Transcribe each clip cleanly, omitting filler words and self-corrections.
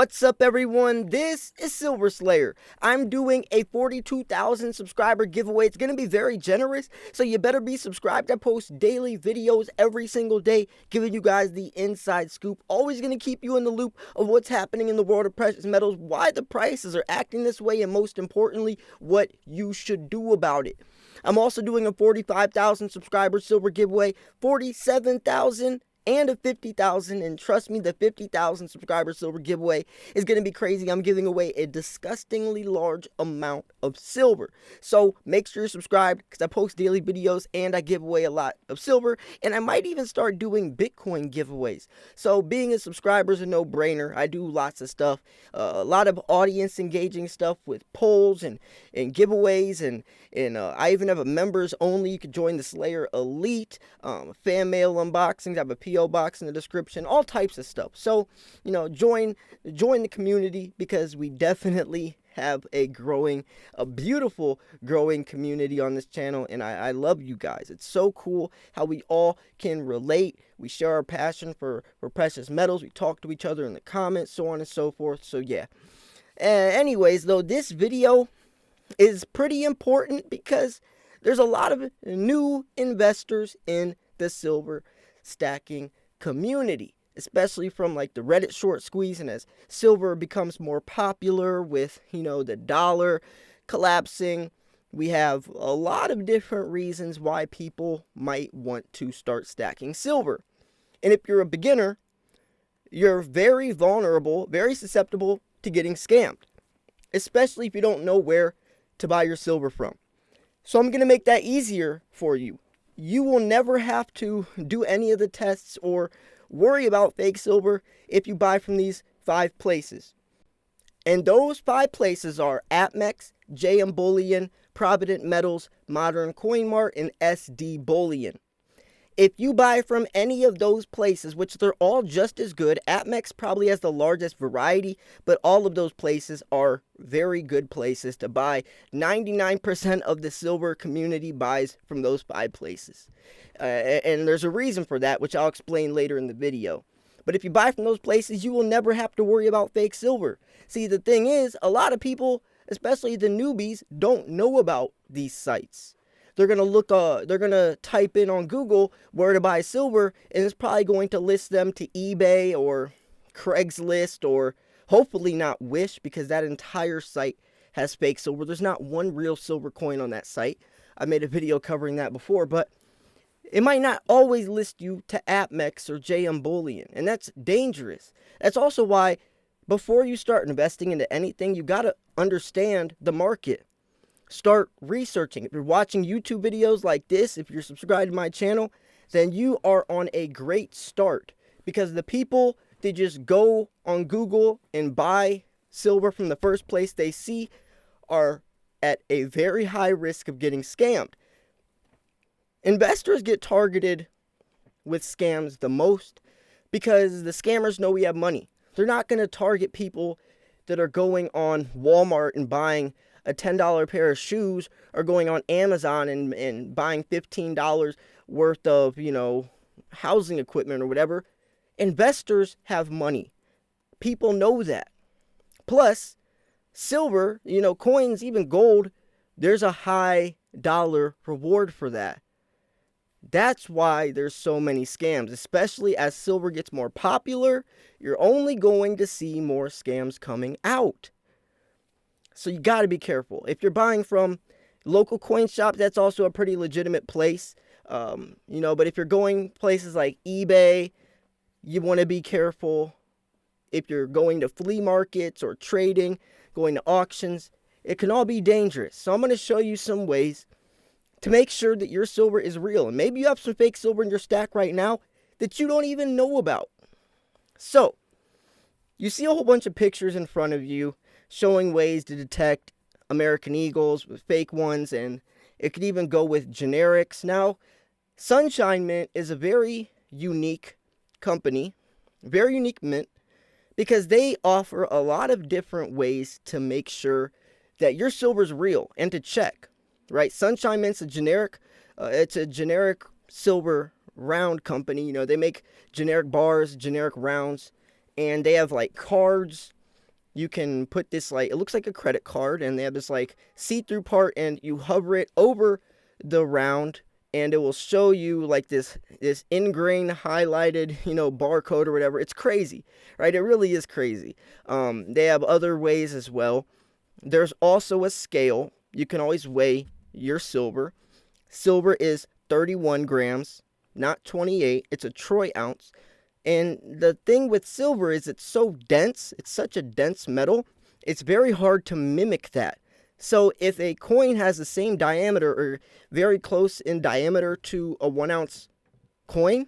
What's up, everyone? This is Silver Slayer. I'm doing a 42,000 subscriber giveaway. It's going to be very generous, so you better be subscribed. I post daily videos every single day, giving you guys the inside scoop. Always going to keep you in the loop of what's happening in the world of precious metals, why the prices are acting this way, and most importantly, what you should do about it. I'm also doing a 45,000 subscriber silver giveaway, 47,000 and a 50,000, and trust me, the 50,000 subscriber silver giveaway is going to be crazy. I'm giving away a disgustingly large amount of silver. So make sure you're subscribed because I post daily videos and I give away a lot of silver, and I might even start doing Bitcoin giveaways. So being a subscriber is a no-brainer. I do lots of stuff, a lot of audience engaging stuff with polls and giveaways, and I even have a members only. You can join the Slayer Elite, fan mail unboxings. I have a PO box in the description, all types of stuff. So, join the community because we definitely have a beautiful growing community on this channel, and I love you guys. It's so cool how we all can relate. We share our passion for precious metals. We talk to each other in the comments, so on and so forth. So yeah. Anyways, though, this video is pretty important because there's a lot of new investors in the silver stacking community, especially from like the Reddit short squeeze, and as silver becomes more popular with the dollar collapsing, we have a lot of different reasons why people might want to start stacking silver. And if you're a beginner, you're very vulnerable, very susceptible to getting scammed, especially if you don't know where to buy your silver from. So I'm going to make that easier for you. You will never have to do any of the tests or worry about fake silver if you buy from these 5 places. And those 5 places are APMEX, JM Bullion, Provident Metals, Modern Coin Mart, and SD Bullion. If you buy from any of those places, which they're all just as good, APMEX probably has the largest variety, but all of those places are very good places to buy. 99% of the silver community buys from those 5 places. And there's a reason for that, which I'll explain later in the video. But if you buy from those places, you will never have to worry about fake silver. See, the thing is, a lot of people, especially the newbies, don't know about these sites. They're going to type in on Google where to buy silver, and it's probably going to list them to eBay or Craigslist, or hopefully not Wish, because that entire site has fake silver. There's not one real silver coin on that site. I made a video covering that before, but it might not always list you to APMEX or JM Bullion, and that's dangerous. That's also why before you start investing into anything, you got to understand the market. Start researching. If you're watching YouTube videos like this, if you're subscribed to my channel, then you are on a great start, because the people that just go on Google and buy silver from the first place they see are at a very high risk of getting scammed. Investors get targeted with scams the most because the scammers know we have money. They're not going to target people that are going on Walmart and buying a $10 pair of shoes, or going on Amazon and buying $15 worth of, housing equipment or whatever. Investors have money. People know that. Plus, silver, coins, even gold, there's a high dollar reward for that. That's why there's so many scams, especially as silver gets more popular. You're only going to see more scams coming out. So you got to be careful. If you're buying from local coin shops, that's also a pretty legitimate place. But if you're going places like eBay, you want to be careful. If you're going to flea markets or trading, going to auctions, it can all be dangerous. So I'm going to show you some ways to make sure that your silver is real. And maybe you have some fake silver in your stack right now that you don't even know about. So, you see a whole bunch of pictures in front of you showing ways to detect American Eagles with fake ones, and it could even go with generics. Now, Sunshine Mint is a very unique company, very unique mint, because they offer a lot of different ways to make sure that your silver is real and to check, right? Sunshine Mint's a generic, silver round company. They make generic bars, generic rounds, and they have like cards you can put this, like, it looks like a credit card, and they have this like see-through part, and you hover it over the round, and it will show you like this ingrained highlighted, barcode or whatever. It's crazy, right? It really is crazy. They have other ways as well. There's also a scale. You can always weigh your silver. Silver is 31 grams, not 28. It's a troy ounce. And the thing with silver is it's so dense, it's such a dense metal, it's very hard to mimic that. So if a coin has the same diameter or very close in diameter to a 1 ounce coin,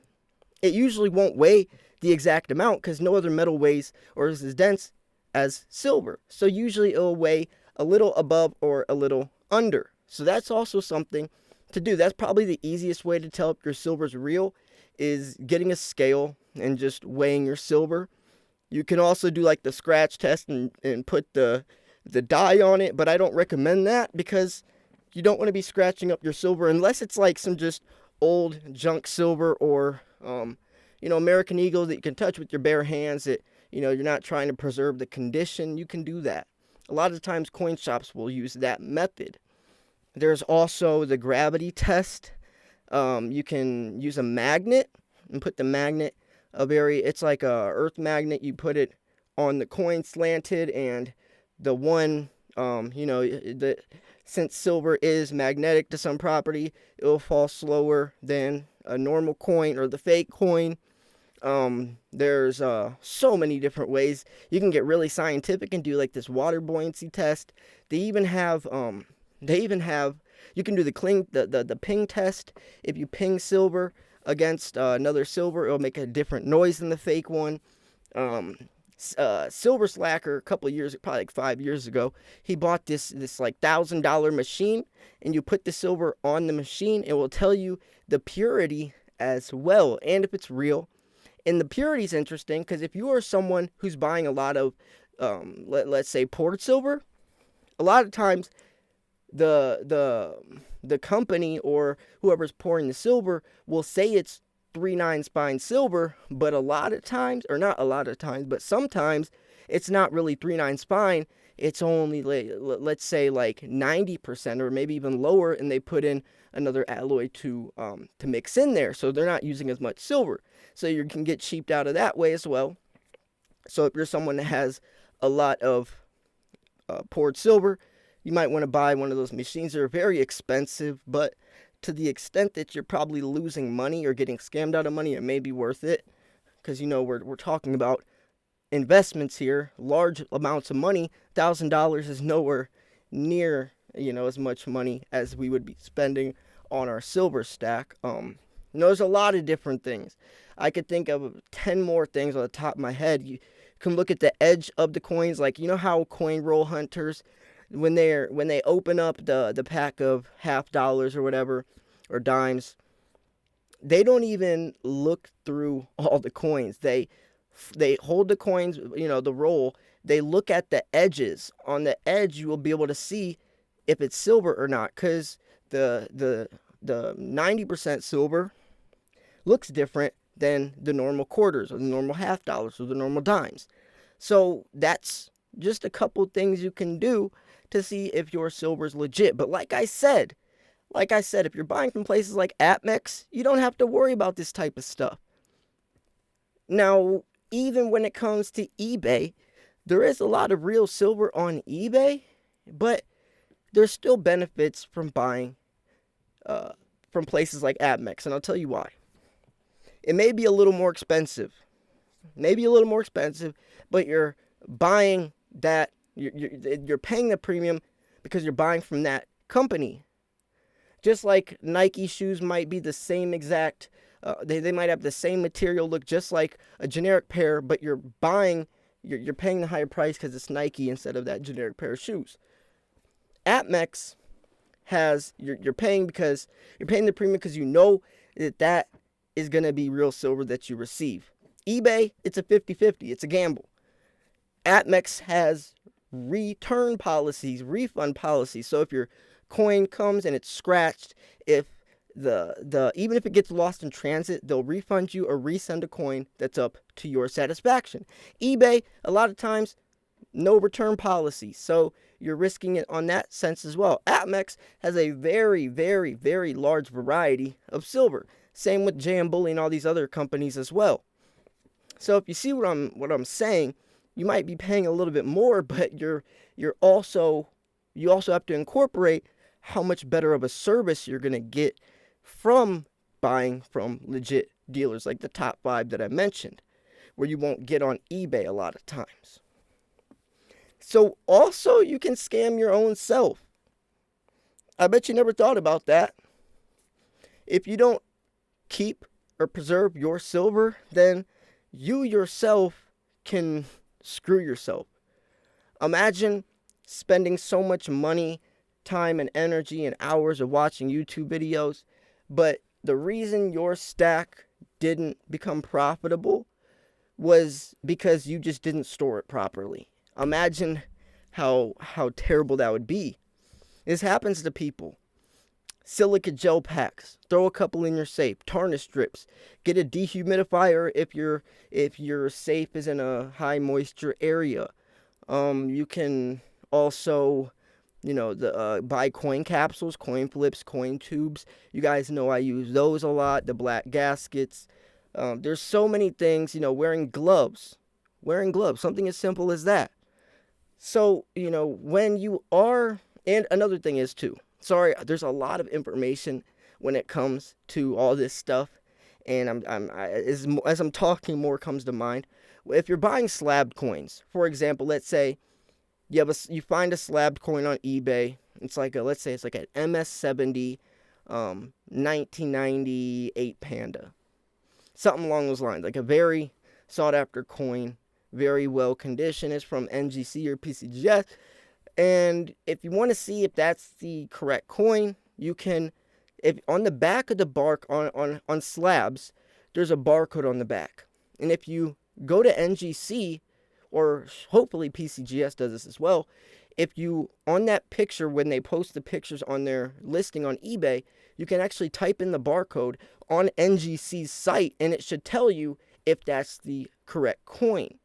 it usually won't weigh the exact amount because no other metal weighs or is as dense as silver. So usually it'll weigh a little above or a little under. So that's also something to do. That's probably the easiest way to tell if your silver's real, is getting a scale and just weighing your silver. You can also do like the scratch test and put the die on it, but I don't recommend that because you don't want to be scratching up your silver unless it's like some just old junk silver or American Eagle that you can touch with your bare hands, that you're not trying to preserve the condition. You can do that. A lot of times coin shops will use that method. There's also the gravity test. You can use a magnet and put the magnet, it's like a earth magnet. You put it on the coin slanted, and the one, since silver is magnetic to some property, it will fall slower than a normal coin or the fake coin. There's so many different ways. You can get really scientific and do like this water buoyancy test. They even have you can do the ping test. If you ping silver against another silver, it'll make a different noise than the fake one. Silver Slacker, a couple of years, probably like 5 years ago, he bought this like $1,000 machine, and you put the silver on the machine, it will tell you the purity as well, and if it's real. And the purity is interesting because if you are someone who's buying a lot of, let's say, poured silver, a lot of times the company or whoever's pouring the silver will say it's 3/9 spine silver, but a lot of times, or not a lot of times, but sometimes it's not really 3/9 spine. It's only, let's say, like 90% or maybe even lower, and they put in another alloy to mix in there, so they're not using as much silver. So you can get cheaped out of that way as well. So if you're someone that has a lot of poured silver, you might want to buy one of those machines. They're very expensive, but to the extent that you're probably losing money or getting scammed out of money, it may be worth it, because we're talking about investments here, large amounts of money. $1,000 is nowhere near as much money as we would be spending on our silver stack. There's a lot of different things. I could think of 10 more things on the top of my head. You can look at the edge of the coins, like how coin roll hunters, when they open up the pack of $50 or whatever, or dimes, they don't even look through all the coins. They hold the coins, the roll. They look at the edges. On the edge, you will be able to see if it's silver or not, because the 90% silver looks different than the normal quarters or the normal $50 or the normal dimes. So that's just a couple things you can do to see if your silver is legit. But like I said, if you're buying from places like APMEX, you don't have to worry about this type of stuff. Now, even when it comes to eBay, there is a lot of real silver on eBay, but there's still benefits from buying from places like APMEX, and I'll tell you why. It may be a little more expensive, but you're buying that, you're paying the premium because you're buying from that company. Just like Nike shoes might be the same exact, they might have the same material, look just like a generic pair, but you're paying the higher price because it's Nike instead of that generic pair of shoes. APMEX has, you're paying the premium because you know that is going to be real silver that you receive. eBay, it's a 50-50. It's a gamble. APMEX has refund policies. So if your coin comes and it's scratched, if even if it gets lost in transit, they'll refund you or resend a coin that's up to your satisfaction. eBay, a lot of times, no return policy. So you're risking it on that sense as well. APMEX has a very, very, very large variety of silver. Same with JM Bullion and all these other companies as well. So if you see what I'm saying, you might be paying a little bit more, but you also have to incorporate how much better of a service you're going to get from buying from legit dealers like the top 5 that I mentioned, where you won't get on eBay a lot of times. So also you can scam your own self. I bet you never thought about that. If you don't keep or preserve your silver, then you yourself can screw yourself. Imagine spending so much money, time, and energy and hours of watching YouTube videos, but the reason your stack didn't become profitable was because you just didn't store it properly. Imagine how terrible that would be. This happens to people. Silica gel packs. Throw a couple in your safe. Tarnish strips. Get a dehumidifier if your safe is in a high moisture area. You can also, buy coin capsules, coin flips, coin tubes. You guys know I use those a lot. The black gaskets. There's so many things. Wearing gloves. Something as simple as that. So, when you are, and another thing is too, sorry, there's a lot of information when it comes to all this stuff, and as I'm talking, more comes to mind. If you're buying slabbed coins, for example, let's say you find a slabbed coin on eBay. It's like let's say it's like an MS70 1998 Panda, something along those lines, like a very sought after coin, very well conditioned. It's from NGC or PCGS. And if you want to see if that's the correct coin, you can, if on the back of the bark on slabs, there's a barcode on the back. And if you go to NGC, or hopefully PCGS does this as well, if you, on that picture, when they post the pictures on their listing on eBay, you can actually type in the barcode on NGC's site, and it should tell you if that's the correct coin.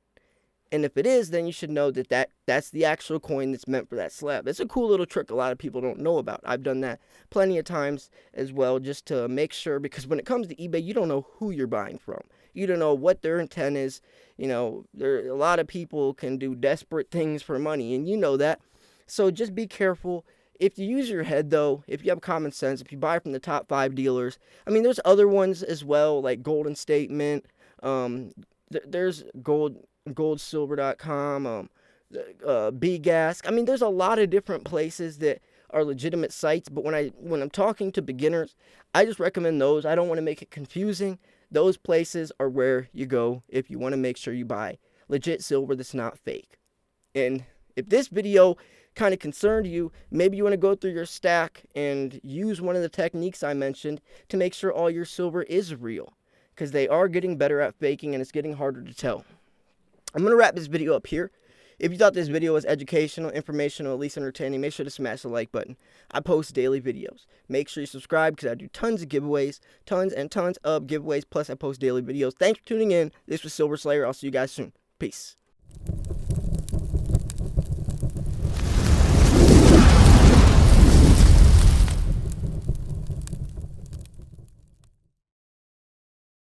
And if it is, then you should know that's the actual coin that's meant for that slab. It's a cool little trick a lot of people don't know about. I've done that plenty of times as well, just to make sure, because when it comes to eBay, you don't know who you're buying from. You don't know what their intent is. A lot of people can do desperate things for money, and you know that. So just be careful. If you use your head, though, if you have common sense, if you buy from the top 5 dealers, there's other ones as well, like Golden Statement. There's goldsilver.com, BGAS. There's a lot of different places that are legitimate sites, but when I'm talking to beginners, I just recommend those. I don't want to make it confusing. Those places are where you go if you want to make sure you buy legit silver that's not fake. And if this video kind of concerned you, maybe you want to go through your stack and use one of the techniques I mentioned to make sure all your silver is real, because they are getting better at faking and it's getting harder to tell. I'm going to wrap this video up here. If you thought this video was educational, informational, at least entertaining, make sure to smash the like button. I post daily videos. Make sure you subscribe, because I do tons of giveaways, tons and tons of giveaways, plus I post daily videos. Thanks for tuning in. This was Silver Slayer. I'll see you guys soon. Peace.